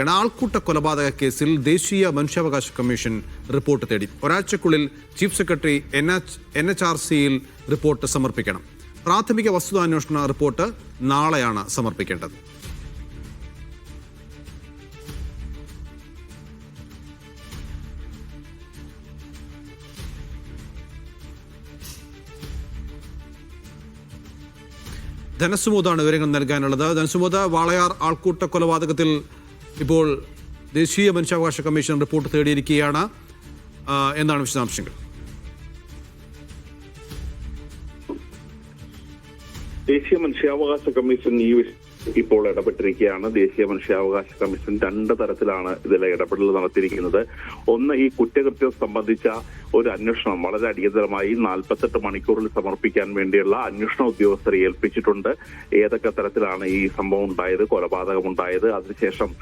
ആൾക്കൂട്ട കൊലപാതക കേസിൽ ദേശീയ മനുഷ്യാവകാശ കമ്മീഷൻ റിപ്പോർട്ട് തേടി. ഒരാഴ്ചക്കുള്ളിൽ ചീഫ് സെക്രട്ടറി NHRCയിൽ റിപ്പോർട്ട് സമർപ്പിക്കണം. പ്രാഥമിക വസ്തുതാന്വേഷണ റിപ്പോർട്ട് നാളെയാണ് സമർപ്പിക്കേണ്ടത്. ധനസുമോദാണ് വിവരങ്ങൾ നൽകാനുള്ളത്. ധനസുമോദ, വാളയാർ ആൾക്കൂട്ട കൊലപാതകത്തിൽ ഇപ്പോൾ ദേശീയ മനുഷ്യാവകാശ കമ്മീഷൻ റിപ്പോർട്ട് തേടിയിരിക്കുകയാണ്. എന്താണ് വിശദാംശങ്ങൾ? ദേശീയ മനുഷ്യാവകാശ കമ്മീഷൻ ഇപ്പോൾ ഇടപെട്ടിരിക്കുകയാണ്. ദേശീയ മനുഷ്യാവകാശ കമ്മീഷൻ രണ്ട് തരത്തിലാണ് ഇതിലെ ഇടപെടൽ നടത്തിയിരിക്കുന്നത്. ഒന്ന്, ഈ കുറ്റകൃത്യം സംബന്ധിച്ച ഒരു അന്വേഷണം വളരെ അടിയന്തരമായി 48 മണിക്കൂറിൽ സമർപ്പിക്കാൻ വേണ്ടിയുള്ള അന്വേഷണ ഉദ്യോഗസ്ഥരെ ഏൽപ്പിച്ചിട്ടുണ്ട്. ഏതൊക്കെ തരത്തിലാണ് ഈ സംഭവം ഉണ്ടായത്, കൊലപാതകം ഉണ്ടായത്, അതിനുശേഷം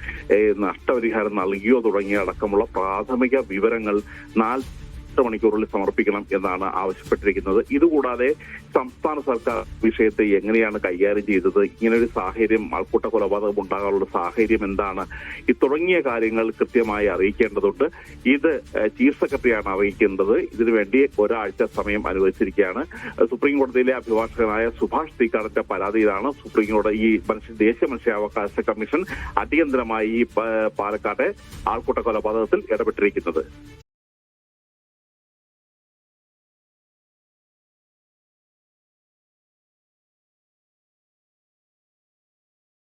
നഷ്ടപരിഹാരം നൽകിയോ തുടങ്ങിയ അടക്കമുള്ള പ്രാഥമിക വിവരങ്ങൾ 48 മണിക്കൂറിൽ സമർപ്പിക്കണം എന്നാണ് ആവശ്യപ്പെട്ടിരിക്കുന്നത്. ഇതുകൂടാതെ സംസ്ഥാന സർക്കാർ വിഷയത്തെ എങ്ങനെയാണ് കൈകാര്യം ചെയ്തത്, ഇങ്ങനൊരു സാഹചര്യം, ആൾക്കൂട്ട കൊലപാതകം ഉണ്ടാകാനുള്ള സാഹചര്യം എന്താണ്, തുടങ്ങിയ കാര്യങ്ങൾ കൃത്യമായി അറിയിക്കേണ്ടതുണ്ട്. ഇത് ചീഫ് സെക്രട്ടറിയാണ് അറിയിക്കേണ്ടത്. ഇതിനുവേണ്ടി ഒരാഴ്ച സമയം അനുവദിച്ചിരിക്കുകയാണ്. സുപ്രീം കോടതിയിലെ അഭിഭാഷകനായ സുഭാഷ് തീക്കാടന്റെ പരാതിയിലാണ് സുപ്രീം കോടതി ഈ ദേശീയ മനുഷ്യാവകാശ കമ്മീഷൻ അടിയന്തരമായി പാലക്കാട്ടെ ആൾക്കൂട്ട കൊലപാതകത്തിൽ ഇടപെട്ടിരിക്കുന്നത്.